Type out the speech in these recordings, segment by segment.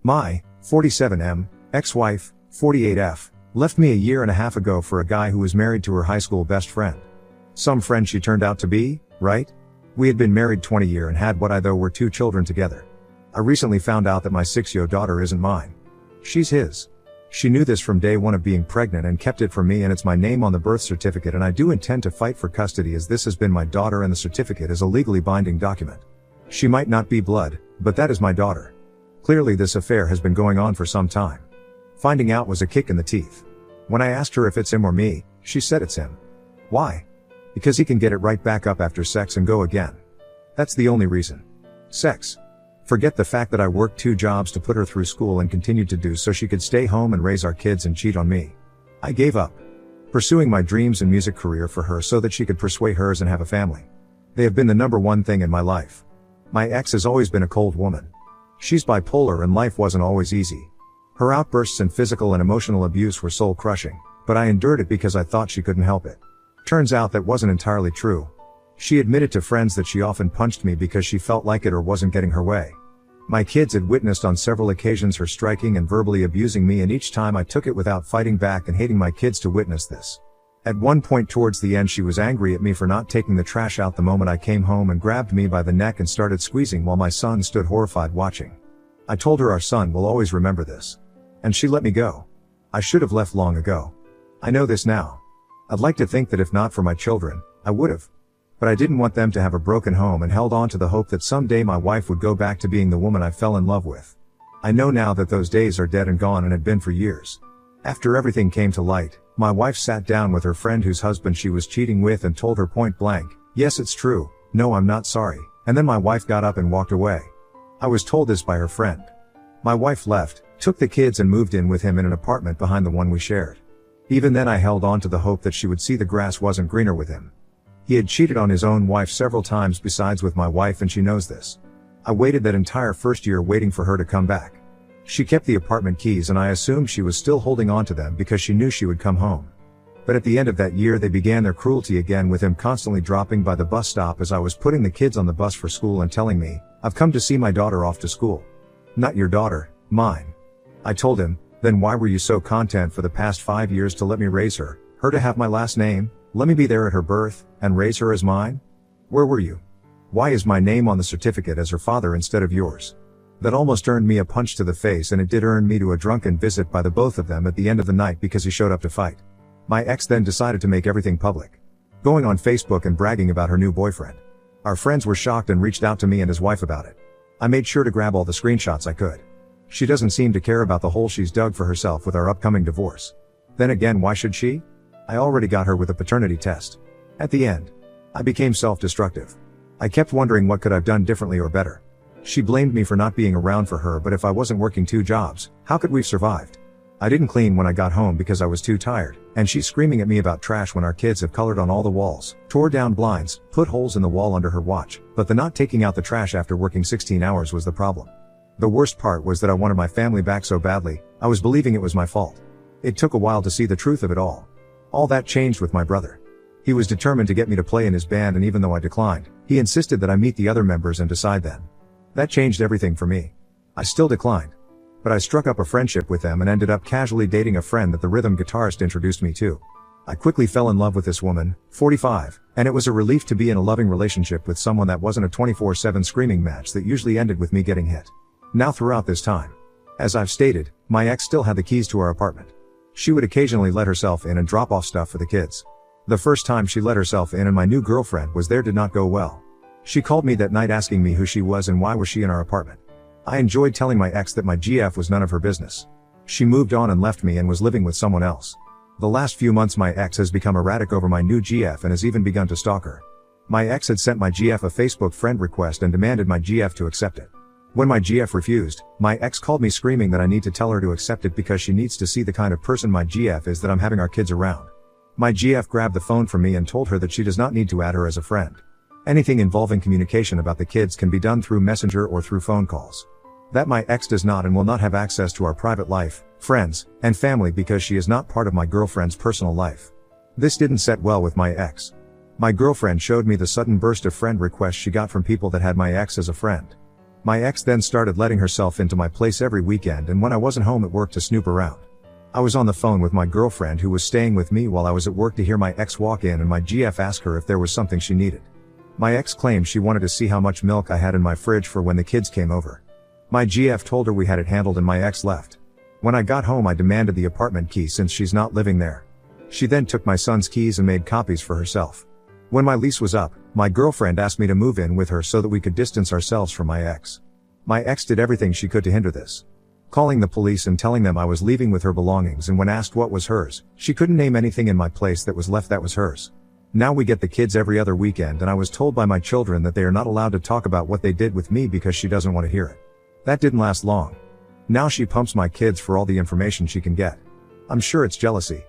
My 47M ex-wife, 48F, left me a year and a half ago for a guy who was married to her high school best friend. Some friend she turned out to be, right? We had been married 20 years and had what I thought were 2 children together. I recently found out that my 6-year-old daughter isn't mine. She's his. She knew this from day one of being pregnant and kept it from me, and it's my name on the birth certificate, and I do intend to fight for custody, as this has been my daughter and the certificate is a legally binding document. She might not be blood, but that is my daughter. Clearly this affair has been going on for some time. Finding out was a kick in the teeth. When I asked her if it's him or me, she said it's him. Why? Because he can get it right back up after sex and go again. That's the only reason. Sex. Forget the fact that I worked 2 jobs to put her through school and continued to do so she could stay home and raise our kids and cheat on me. I gave up pursuing my dreams and music career for her so that she could pursue hers and have a family. They have been the number one thing in my life. My ex has always been a cold woman. She's bipolar and life wasn't always easy. Her outbursts and physical and emotional abuse were soul crushing, but I endured it because I thought she couldn't help it. Turns out that wasn't entirely true. She admitted to friends that she often punched me because she felt like it or wasn't getting her way. My kids had witnessed on several occasions her striking and verbally abusing me, and each time I took it without fighting back and hating my kids to witness this. At one point towards the end she was angry at me for not taking the trash out the moment I came home and grabbed me by the neck and started squeezing while my son stood horrified watching. I told her our son will always remember this. And she let me go. I should have left long ago. I know this now. I'd like to think that if not for my children, I would have. But I didn't want them to have a broken home and held on to the hope that someday my wife would go back to being the woman I fell in love with. I know now that those days are dead and gone and had been for years. After everything came to light, my wife sat down with her friend whose husband she was cheating with and told her point blank, "Yes, it's true. No, I'm not sorry." And then my wife got up and walked away. I was told this by her friend. My wife left, took the kids and moved in with him in an apartment behind the one we shared. Even then I held on to the hope that she would see the grass wasn't greener with him. He had cheated on his own wife several times besides with my wife, and she knows this. I waited that entire first year waiting for her to come back. She kept the apartment keys and I assumed she was still holding on to them because she knew she would come home. But at the end of that year they began their cruelty again, with him constantly dropping by the bus stop as I was putting the kids on the bus for school and telling me, "I've come to see my daughter off to school." "Not your daughter, mine." I told him, "Then why were you so content for the past 5 years to let me raise her to have my last name, let me be there at her birth, and raise her as mine? Where were you? Why is my name on the certificate as her father instead of yours?" That almost earned me a punch to the face, and it did earn me to a drunken visit by the both of them at the end of the night because he showed up to fight. My ex then decided to make everything public, going on Facebook and bragging about her new boyfriend. Our friends were shocked and reached out to me and his wife about it. I made sure to grab all the screenshots I could. She doesn't seem to care about the hole she's dug for herself with our upcoming divorce. Then again, why should she? I already got her with a paternity test. At the end, I became self-destructive. I kept wondering what could I've done differently or better. She blamed me for not being around for her, but if I wasn't working 2 jobs, how could we've survived? I didn't clean when I got home because I was too tired, and she's screaming at me about trash when our kids have colored on all the walls, tore down blinds, put holes in the wall under her watch, but the not taking out the trash after working 16 hours was the problem. The worst part was that I wanted my family back so badly, I was believing it was my fault. It took a while to see the truth of it all. All that changed with my brother. He was determined to get me to play in his band, and even though I declined, he insisted that I meet the other members and decide then. That changed everything for me. I still declined. But I struck up a friendship with them and ended up casually dating a friend that the rhythm guitarist introduced me to. I quickly fell in love with this woman, 45, and it was a relief to be in a loving relationship with someone that wasn't a 24/7 screaming match that usually ended with me getting hit. Now throughout this time, as I've stated, my ex still had the keys to our apartment. She would occasionally let herself in and drop off stuff for the kids. The first time she let herself in and my new girlfriend was there did not go well. She called me that night asking me who she was and why was she in our apartment. I enjoyed telling my ex that my GF was none of her business. She moved on and left me and was living with someone else. The last few months my ex has become erratic over my new GF and has even begun to stalk her. My ex had sent my GF a Facebook friend request and demanded my GF to accept it. When my GF refused, my ex called me screaming that I need to tell her to accept it because she needs to see the kind of person my GF is that I'm having our kids around. My GF grabbed the phone from me and told her that she does not need to add her as a friend. Anything involving communication about the kids can be done through Messenger or through phone calls. That my ex does not and will not have access to our private life, friends, and family because she is not part of my girlfriend's personal life. This didn't set well with my ex. My girlfriend showed me the sudden burst of friend requests she got from people that had my ex as a friend. My ex then started letting herself into my place every weekend and when I wasn't home at work to snoop around. I was on the phone with my girlfriend who was staying with me while I was at work to hear my ex walk in and my GF ask her if there was something she needed. My ex claimed she wanted to see how much milk I had in my fridge for when the kids came over. My GF told her we had it handled and my ex left. When I got home I demanded the apartment key since she's not living there. She then took my son's keys and made copies for herself. When my lease was up, my girlfriend asked me to move in with her so that we could distance ourselves from my ex. My ex did everything she could to hinder this. Calling the police and telling them I was leaving with her belongings, and when asked what was hers, she couldn't name anything in my place that was left that was hers. Now we get the kids every other weekend and I was told by my children that they are not allowed to talk about what they did with me because she doesn't want to hear it. That didn't last long. Now she pumps my kids for all the information she can get. I'm sure it's jealousy.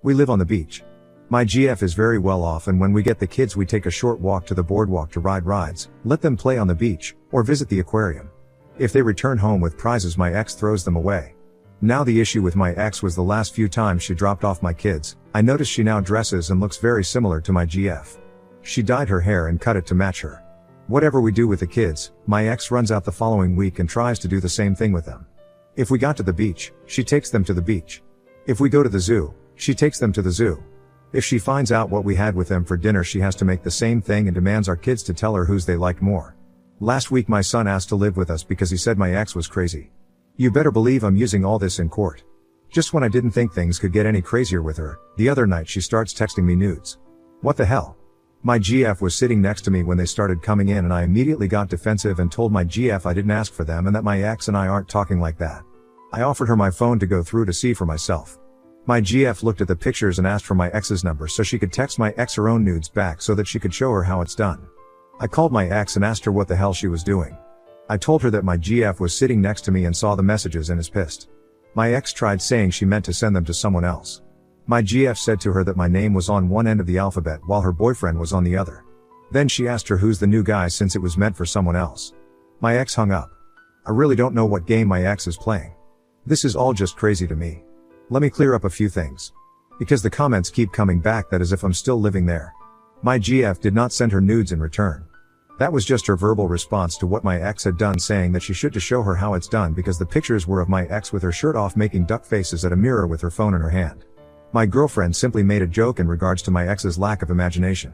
We live on the beach. My GF is very well off and when we get the kids we take a short walk to the boardwalk to ride rides, let them play on the beach, or visit the aquarium. If they return home with prizes my ex throws them away. Now the issue with my ex was the last few times she dropped off my kids, I noticed she now dresses and looks very similar to my GF. She dyed her hair and cut it to match her. Whatever we do with the kids, my ex runs out the following week and tries to do the same thing with them. If we got to the beach, she takes them to the beach. If we go to the zoo, she takes them to the zoo. If she finds out what we had with them for dinner she has to make the same thing and demands our kids to tell her whose they liked more. Last week my son asked to live with us because he said my ex was crazy. You better believe I'm using all this in court. Just when I didn't think things could get any crazier with her, the other night she starts texting me nudes. What the hell? My GF was sitting next to me when they started coming in and I immediately got defensive and told my GF I didn't ask for them and that my ex and I aren't talking like that. I offered her my phone to go through to see for myself. My GF looked at the pictures and asked for my ex's number so she could text my ex her own nudes back so that she could show her how it's done. I called my ex and asked her what the hell she was doing. I told her that my GF was sitting next to me and saw the messages and is pissed. My ex tried saying she meant to send them to someone else. My GF said to her that my name was on one end of the alphabet while her boyfriend was on the other. Then she asked her who's the new guy since it was meant for someone else. My ex hung up. I really don't know what game my ex is playing. This is all just crazy to me. Let me clear up a few things. Because the comments keep coming back that as if I'm still living there. My GF did not send her nudes in return. That was just her verbal response to what my ex had done, saying that she should to show her how it's done because the pictures were of my ex with her shirt off making duck faces at a mirror with her phone in her hand. My girlfriend simply made a joke in regards to my ex's lack of imagination.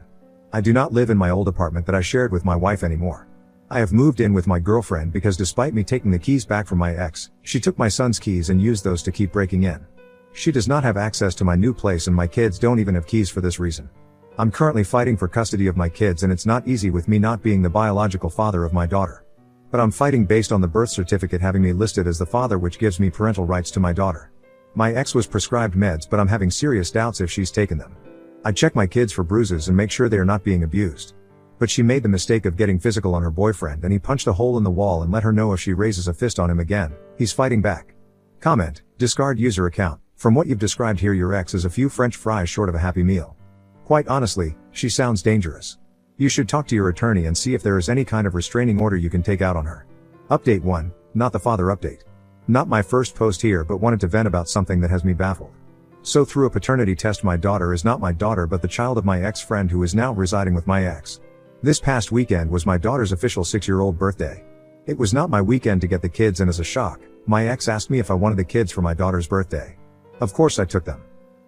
I do not live in my old apartment that I shared with my wife anymore. I have moved in with my girlfriend because despite me taking the keys back from my ex, she took my son's keys and used those to keep breaking in. She does not have access to my new place and my kids don't even have keys for this reason. I'm currently fighting for custody of my kids and it's not easy with me not being the biological father of my daughter. But I'm fighting based on the birth certificate having me listed as the father, which gives me parental rights to my daughter. My ex was prescribed meds but I'm having serious doubts if she's taken them. I check my kids for bruises and make sure they are not being abused. But she made the mistake of getting physical on her boyfriend and he punched a hole in the wall and let her know if she raises a fist on him again, he's fighting back. Comment, discard user account. From what you've described here your ex is a few French fries short of a happy meal. Quite honestly, she sounds dangerous. You should talk to your attorney and see if there is any kind of restraining order you can take out on her. Update 1, not the father update. Not my first post here but wanted to vent about something that has me baffled. So through a paternity test my daughter is not my daughter but the child of my ex-friend who is now residing with my ex. This past weekend was my daughter's official 6-year-old birthday. It was not my weekend to get the kids and as a shock, my ex asked me if I wanted the kids for my daughter's birthday. Of course I took them.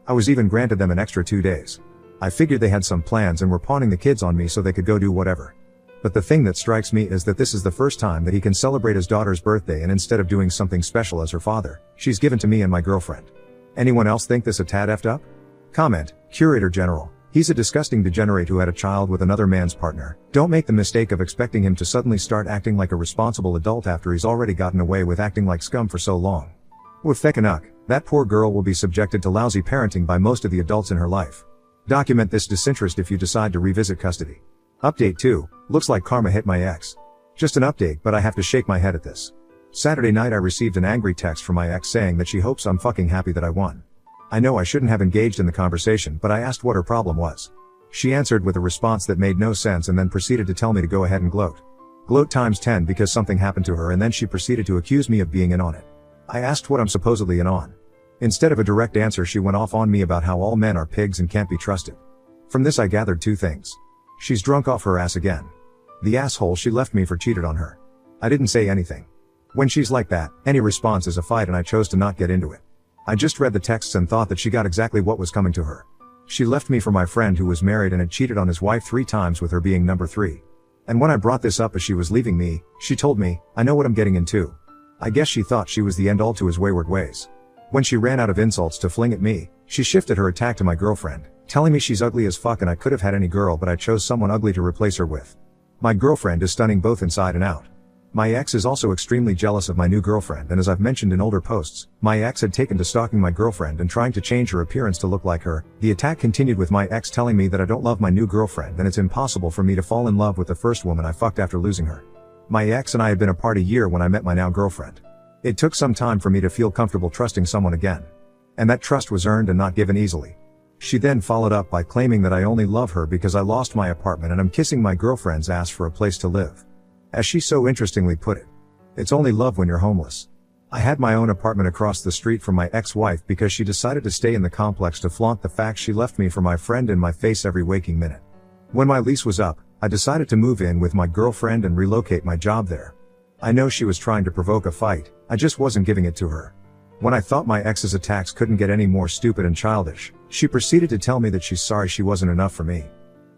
I was even granted them an extra 2 days. I figured they had some plans and were pawning the kids on me so they could go do whatever. But the thing that strikes me is that this is the first time that he can celebrate his daughter's birthday and instead of doing something special as her father, she's given to me and my girlfriend. Anyone else think this a tad effed up? Comment, Curator General. He's a disgusting degenerate who had a child with another man's partner. Don't make the mistake of expecting him to suddenly start acting like a responsible adult after he's already gotten away with acting like scum for so long. With Thekanuk, that poor girl will be subjected to lousy parenting by most of the adults in her life. Document this disinterest if you decide to revisit custody. Update 2, looks like karma hit my ex. Just an update but I have to shake my head at this. Saturday night I received an angry text from my ex saying that she hopes I'm fucking happy that I won. I know I shouldn't have engaged in the conversation but I asked what her problem was. She answered with a response that made no sense and then proceeded to tell me to go ahead and gloat. Gloat times 10 because something happened to her and then she proceeded to accuse me of being in on it. I asked what I'm supposedly in on. Instead of a direct answer she went off on me about how all men are pigs and can't be trusted. From this I gathered 2 things. She's drunk off her ass again. The asshole she left me for cheated on her. I didn't say anything. When she's like that, any response is a fight and I chose to not get into it. I just read the texts and thought that she got exactly what was coming to her. She left me for my friend who was married and had cheated on his wife 3 times with her being number 3. And when I brought this up as she was leaving me, she told me, I know what I'm getting into. I guess she thought she was the end all to his wayward ways. When she ran out of insults to fling at me, she shifted her attack to my girlfriend, telling me she's ugly as fuck and I could have had any girl but I chose someone ugly to replace her with. My girlfriend is stunning both inside and out. My ex is also extremely jealous of my new girlfriend, and as I've mentioned in older posts, my ex had taken to stalking my girlfriend and trying to change her appearance to look like her. The attack continued with my ex telling me that I don't love my new girlfriend and it's impossible for me to fall in love with the first woman I fucked after losing her. My ex and I had been apart a year when I met my now girlfriend. It took some time for me to feel comfortable trusting someone again. And that trust was earned and not given easily. She then followed up by claiming that I only love her because I lost my apartment and I'm kissing my girlfriend's ass for a place to live. As she so interestingly put it, it's only love when you're homeless. I had my own apartment across the street from my ex-wife because she decided to stay in the complex to flaunt the fact she left me for my friend in my face every waking minute. When my lease was up, I decided to move in with my girlfriend and relocate my job there. I know she was trying to provoke a fight, I just wasn't giving it to her. When I thought my ex's attacks couldn't get any more stupid and childish, she proceeded to tell me that she's sorry she wasn't enough for me.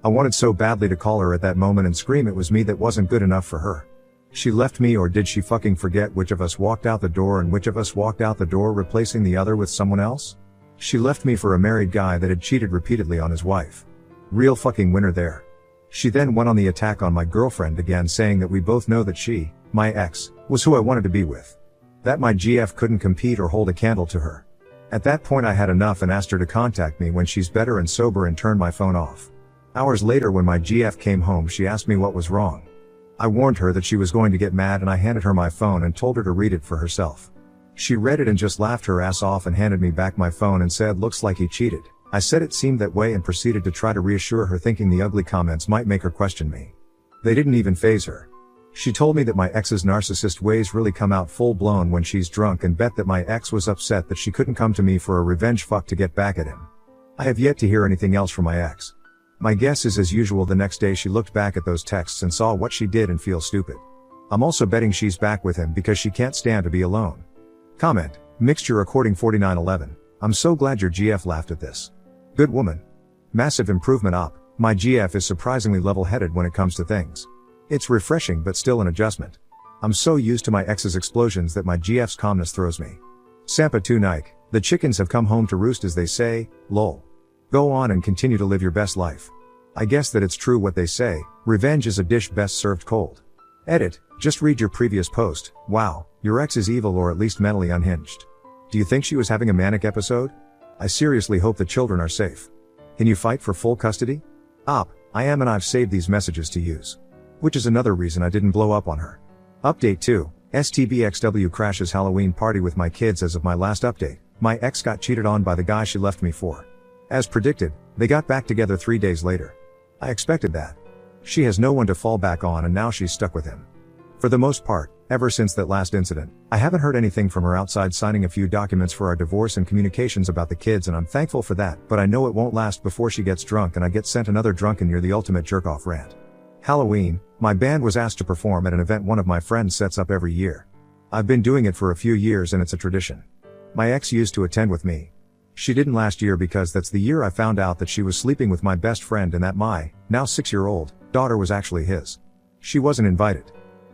I wanted so badly to call her at that moment and scream it was me that wasn't good enough for her. She left me, or did she fucking forget which of us walked out the door and which of us walked out the door replacing the other with someone else? She left me for a married guy that had cheated repeatedly on his wife. Real fucking winner there. She then went on the attack on my girlfriend again, saying that we both know that she, my ex, was who I wanted to be with. That my GF couldn't compete or hold a candle to her. At that point I had enough and asked her to contact me when she's better and sober and turned my phone off. Hours later when my GF came home she asked me what was wrong. I warned her that she was going to get mad and I handed her my phone and told her to read it for herself. She read it and just laughed her ass off and handed me back my phone and said, "Looks like he cheated." I said it seemed that way and proceeded to try to reassure her, thinking the ugly comments might make her question me. They didn't even faze her. She told me that my ex's narcissist ways really come out full blown when she's drunk and bet that my ex was upset that she couldn't come to me for a revenge fuck to get back at him. I have yet to hear anything else from my ex. My guess is, as usual, the next day she looked back at those texts and saw what she did and feel stupid. I'm also betting she's back with him because she can't stand to be alone. Comment: Mixture according 4911. I'm so glad your GF laughed at this. Good woman. Massive improvement up. My GF is surprisingly level-headed when it comes to things. It's refreshing but still an adjustment. I'm so used to my ex's explosions that my GF's calmness throws me. Sampa 2 Nike. The chickens have come home to roost, as they say, lol. Go on and continue to live your best life. I guess that it's true what they say, revenge is a dish best served cold. Edit: just read your previous post. Wow, your ex is evil or at least mentally unhinged. Do you think she was having a manic episode? I seriously hope the children are safe. Can you fight for full custody? I am, and I've saved these messages to use. Which is another reason I didn't blow up on her. Update 2. STBXW crashes Halloween party with my kids. As of my last update, my ex got cheated on by the guy she left me for. As predicted, they got back together 3 days later. I expected that. She has no one to fall back on and now she's stuck with him. For the most part, ever since that last incident, I haven't heard anything from her outside signing a few documents for our divorce and communications about the kids, and I'm thankful for that, but I know it won't last before she gets drunk and I get sent another drunken year the ultimate jerk-off rant. Halloween, my band was asked to perform at an event one of my friends sets up every year. I've been doing it for a few years and it's a tradition. My ex used to attend with me. She didn't last year because that's the year I found out that she was sleeping with my best friend and that my, now 6-year-old, daughter was actually his. She wasn't invited.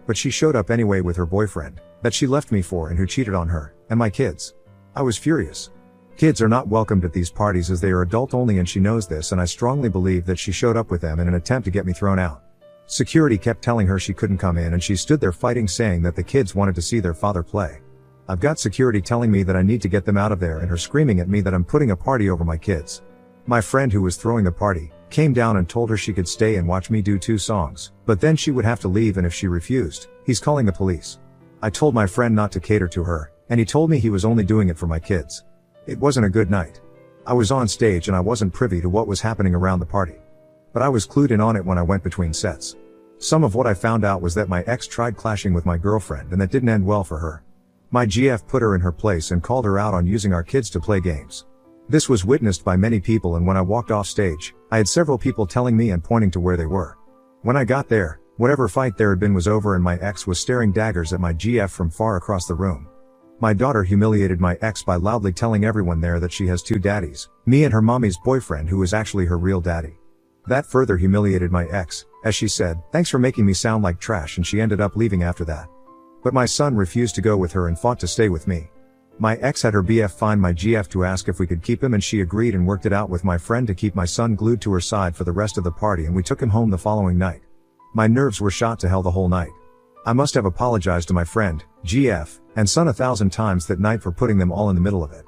But she showed up anyway with her boyfriend, that she left me for and who cheated on her, and my kids. I was furious. Kids are not welcomed at these parties as they are adult only, and she knows this, and I strongly believe that she showed up with them in an attempt to get me thrown out. Security kept telling her she couldn't come in and she stood there fighting, saying that the kids wanted to see their father play. I've got security telling me that I need to get them out of there and her screaming at me that I'm putting a party over my kids. My friend who was throwing the party came down and told her she could stay and watch me do 2 songs, but then she would have to leave, and if she refused, he's calling the police. I told my friend not to cater to her, and he told me he was only doing it for my kids. It wasn't a good night. I was on stage and I wasn't privy to what was happening around the party. But I was clued in on it when I went between sets. Some of what I found out was that my ex tried clashing with my girlfriend and that didn't end well for her. My GF put her in her place and called her out on using our kids to play games. This was witnessed by many people, and when I walked off stage, I had several people telling me and pointing to where they were. When I got there, Whatever fight there had been was over and my ex was staring daggers at my GF from far across the room. My daughter humiliated my ex by loudly telling everyone there that she has two daddies, me and her mommy's boyfriend who was actually her real daddy. That further humiliated my ex, as she said, "Thanks for making me sound like trash," and she ended up leaving after that. But my son refused to go with her and fought to stay with me. My ex had her BF find my GF to ask if we could keep him and she agreed and worked it out with my friend to keep my son glued to her side for the rest of the party and we took him home the following night. My nerves were shot to hell the whole night. I must have apologized to my friend, GF, and son 1,000 times that night for putting them all in the middle of it.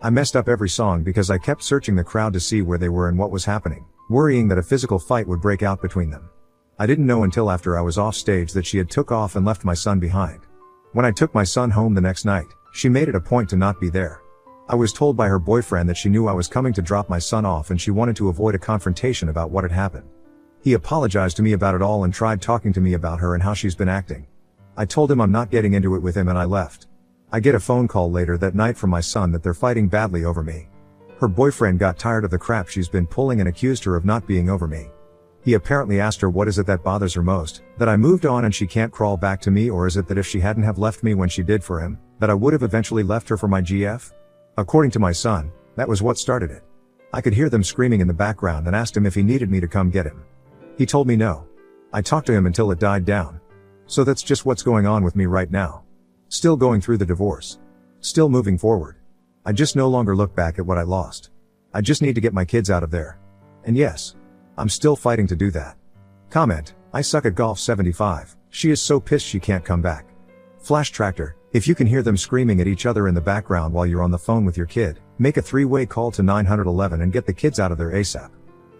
I messed up every song because I kept searching the crowd to see where they were and what was happening, worrying that a physical fight would break out between them. I didn't know until after I was off stage that she had took off and left my son behind. When I took my son home the next night, she made it a point to not be there. I was told by her boyfriend that she knew I was coming to drop my son off and she wanted to avoid a confrontation about what had happened. He apologized to me about it all and tried talking to me about her and how she's been acting. I told him I'm not getting into it with him and I left. I get a phone call later that night from my son that they're fighting badly over me. Her boyfriend got tired of the crap she's been pulling and accused her of not being over me. He apparently asked her what is it that bothers her most, that I moved on and she can't crawl back to me, or is it that if she hadn't have left me when she did for him, that I would have eventually left her for my GF? According to my son, that was what started it. I could hear them screaming in the background and asked him if he needed me to come get him. He told me no. I talked to him until it died down. So that's just what's going on with me right now. Still going through the divorce. Still moving forward. I just no longer look back at what I lost. I just need to get my kids out of there. And yes, I'm still fighting to do that. Comment, I suck at golf 75, she is so pissed she can't come back. Flash Tractor, if you can hear them screaming at each other in the background while you're on the phone with your kid, make a 3-way call to 911 and get the kids out of there ASAP.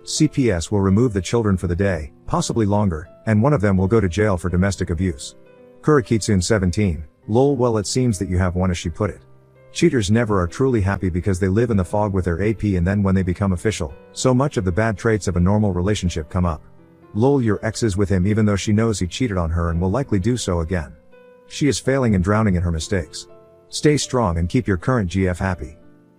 CPS will remove the children for the day, possibly longer, and one of them will go to jail for domestic abuse. Kurikitsune 17, lol, well it seems that you have one, as she put it. Cheaters never are truly happy because they live in the fog with their AP and then when they become official, so much of the bad traits of a normal relationship come up. Lol, your ex is with him even though she knows he cheated on her and will likely do so again. She is failing and drowning in her mistakes. Stay strong and keep your current GF happy.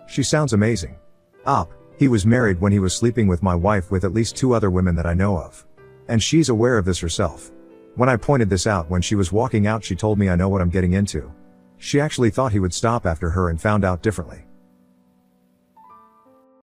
She sounds amazing. Op. He was married when he was sleeping with my wife with at least 2 other women that I know of. And she's aware of this herself. When I pointed this out when she was walking out, she told me, I know what I'm getting into. She actually thought he would stop after her and found out differently.